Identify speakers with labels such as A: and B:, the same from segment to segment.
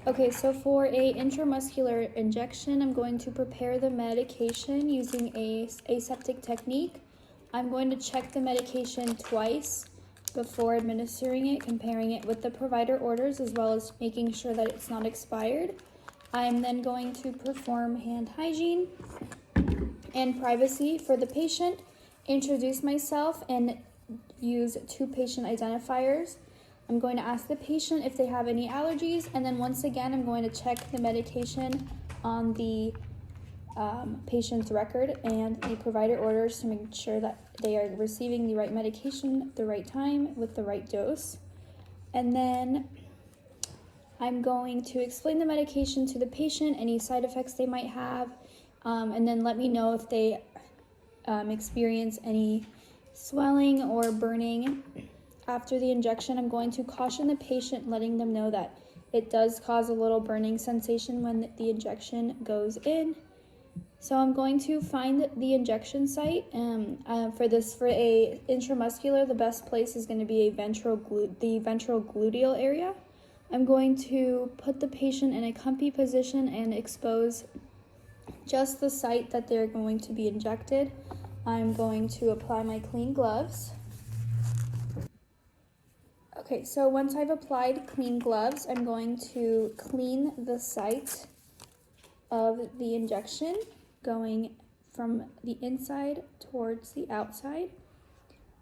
A: Okay, so for a intramuscular injection, I'm going to prepare the medication using a aseptic technique. I'm going to check the medication twice before administering it, comparing it with the provider orders, as well as making sure that it's not expired. I'm then going to perform hand hygiene and privacy for the patient, introduce myself, and use 2 patient identifiers. I'm going to ask the patient if they have any allergies, and then once again, I'm going to check the medication on the patient's record and the provider orders to make sure that they are receiving the right medication at the right time with the right dose. And then I'm going to explain the medication to the patient, any side effects they might have, and then let me know if they experience any swelling or burning after the injection. I'm going to caution the patient, letting them know that it does cause a little burning sensation when the injection goes in. So I'm going to find the injection site. For a intramuscular, the best place is going to be the ventral gluteal area. I'm going to put the patient in a comfy position and expose just the site that they're going to be injected. I'm going to apply my clean gloves. Okay, so once I've applied clean gloves, I'm going to clean the site of the injection, going from the inside towards the outside.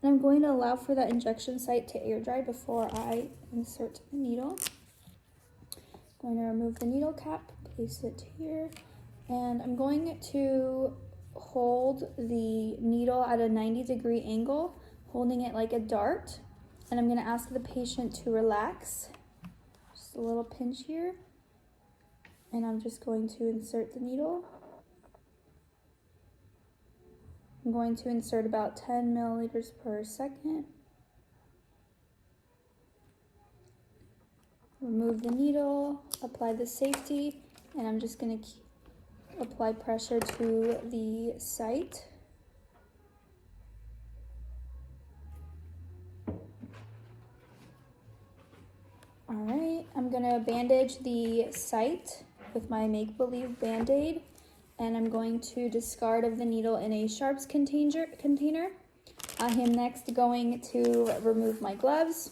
A: And I'm going to allow for that injection site to air dry before I insert the needle. I'm going to remove the needle cap, place it here, and I'm going to hold the needle at a 90-degree angle, holding it like a dart. And I'm going to ask the patient to relax. Just a little pinch here. And I'm just going to insert the needle. I'm going to insert about 10 milliliters per second. Remove the needle, apply the safety, and I'm just going to apply pressure to the site. Alright, I'm going to bandage the site with my make-believe Band-Aid, and I'm going to discard of the needle in a sharps container. I am next going to remove my gloves,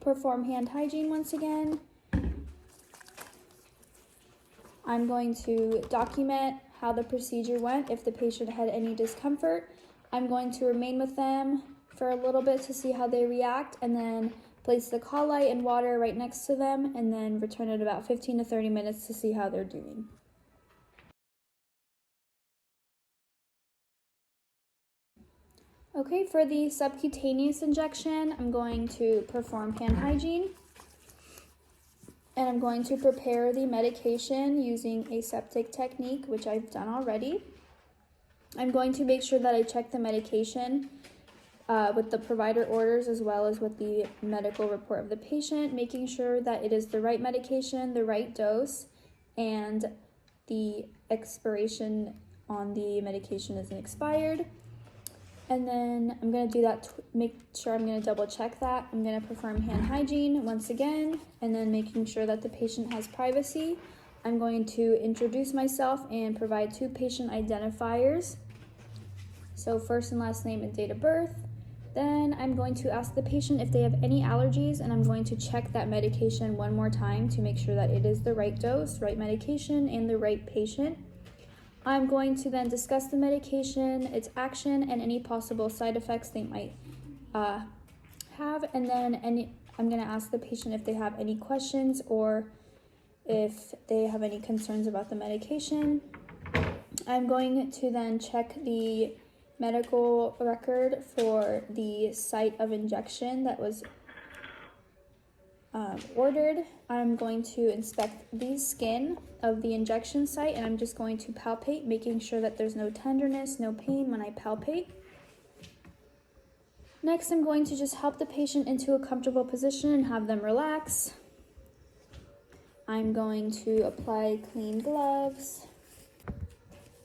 A: perform hand hygiene once again. I'm going to document how the procedure went if the patient had any discomfort. I'm going to remain with them for a little bit to see how they react, and then place the call light and water right next to them, and then return in about 15 to 30 minutes to see how they're doing. Okay, for the subcutaneous injection, I'm going to perform hand hygiene, and I'm going to prepare the medication using aseptic technique, which I've done already. I'm going to make sure that I check the medication with the provider orders, as well as with the medical report of the patient, making sure that it is the right medication, the right dose, and the expiration on the medication isn't expired. And then I'm going to do that, make sure I'm going to double check that. I'm going to perform hand hygiene once again, and then making sure that the patient has privacy. I'm going to introduce myself and provide 2 patient identifiers. So first and last name and date of birth. Then I'm going to ask the patient if they have any allergies, and I'm going to check that medication one more time to make sure that it is the right dose, right medication, and the right patient. I'm going to then discuss the medication, its action, and any possible side effects they might have. And then I'm going to ask the patient if they have any questions or if they have any concerns about the medication. I'm going to then check the medical record for the site of injection that was ordered. I'm going to inspect the skin of the injection site, and I'm just going to palpate, making sure that there's no tenderness, no pain when I palpate. Next, I'm going to just help the patient into a comfortable position and have them relax. I'm going to apply clean gloves.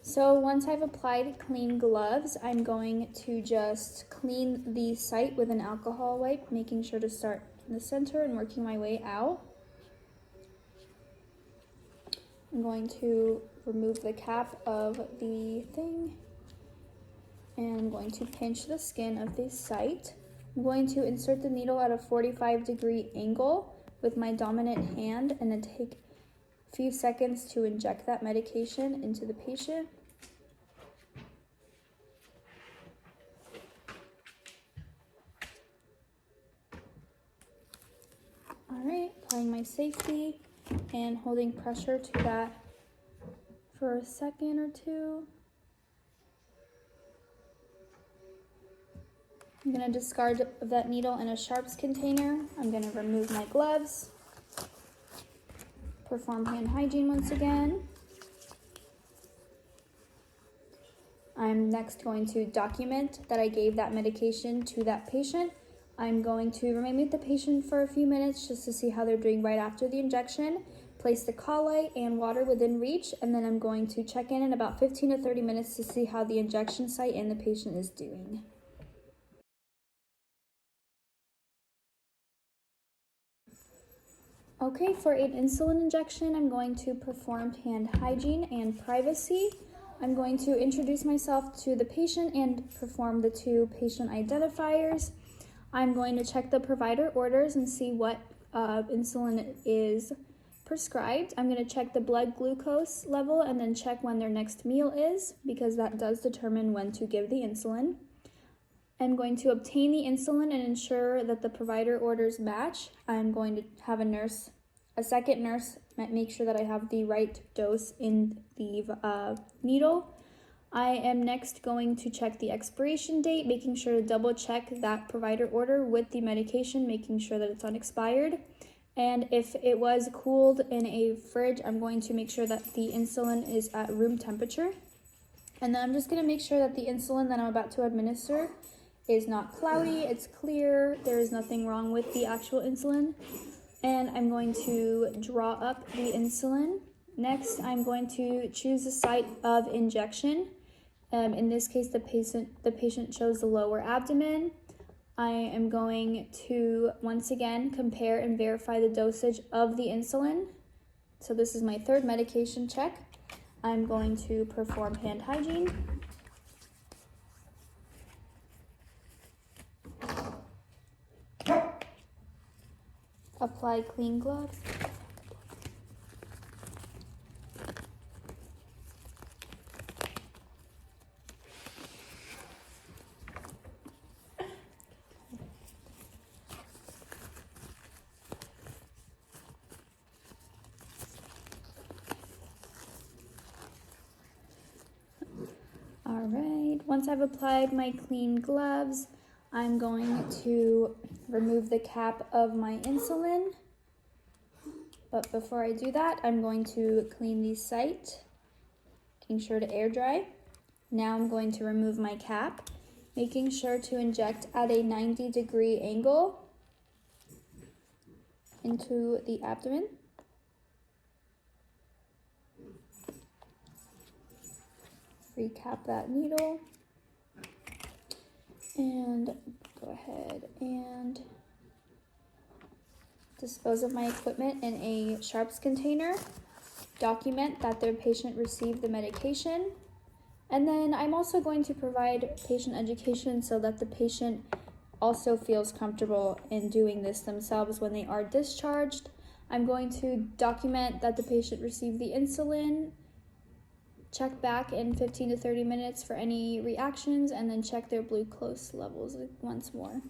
A: So once I've applied clean gloves, I'm going to just clean the site with an alcohol wipe, making sure to start in the center and working my way out. I'm going to remove the cap of the thing, and I'm going to pinch the skin of the site. I'm going to insert the needle at a 45-degree angle with my dominant hand and then take a few seconds to inject that medication into the patient. All right, applying my safety and holding pressure to that for a second or two. I'm going to discard that needle in a sharps container. I'm going to remove my gloves, perform hand hygiene once again. I'm next going to document that I gave that medication to that patient. I'm going to remain with the patient for a few minutes just to see how they're doing right after the injection, place the colloid and water within reach, and then I'm going to check in about 15 to 30 minutes to see how the injection site and the patient is doing. Okay, for an insulin injection, I'm going to perform hand hygiene and privacy. I'm going to introduce myself to the patient and perform the 2 patient identifiers. I'm going to check the provider orders and see what insulin is prescribed. I'm going to check the blood glucose level and then check when their next meal is, because that does determine when to give the insulin. I'm going to obtain the insulin and ensure that the provider orders match. I'm going to have a second nurse, make sure that I have the right dose in the needle. I am next going to check the expiration date, making sure to double check that provider order with the medication, making sure that it's unexpired. And if it was cooled in a fridge, I'm going to make sure that the insulin is at room temperature. And then I'm just going to make sure that the insulin that I'm about to administer is not cloudy, it's clear, there is nothing wrong with the actual insulin. And I'm going to draw up the insulin. Next, I'm going to choose the site of injection. In this case, the patient chose the lower abdomen. I am going to once again compare and verify the dosage of the insulin. So this is my 3rd medication check. I'm going to perform hand hygiene. Apply clean gloves. All right, once I've applied my clean gloves, I'm going to remove the cap of my insulin. But before I do that, I'm going to clean the site, making sure to air dry. Now I'm going to remove my cap, making sure to inject at a 90-degree angle into the abdomen. Recap that needle. And go ahead and dispose of my equipment in a sharps container. Document that the patient received the medication. And then I'm also going to provide patient education so that the patient also feels comfortable in doing this themselves when they are discharged. I'm going to document that the patient received the insulin, check back in 15 to 30 minutes for any reactions, and then check their glucose levels once more.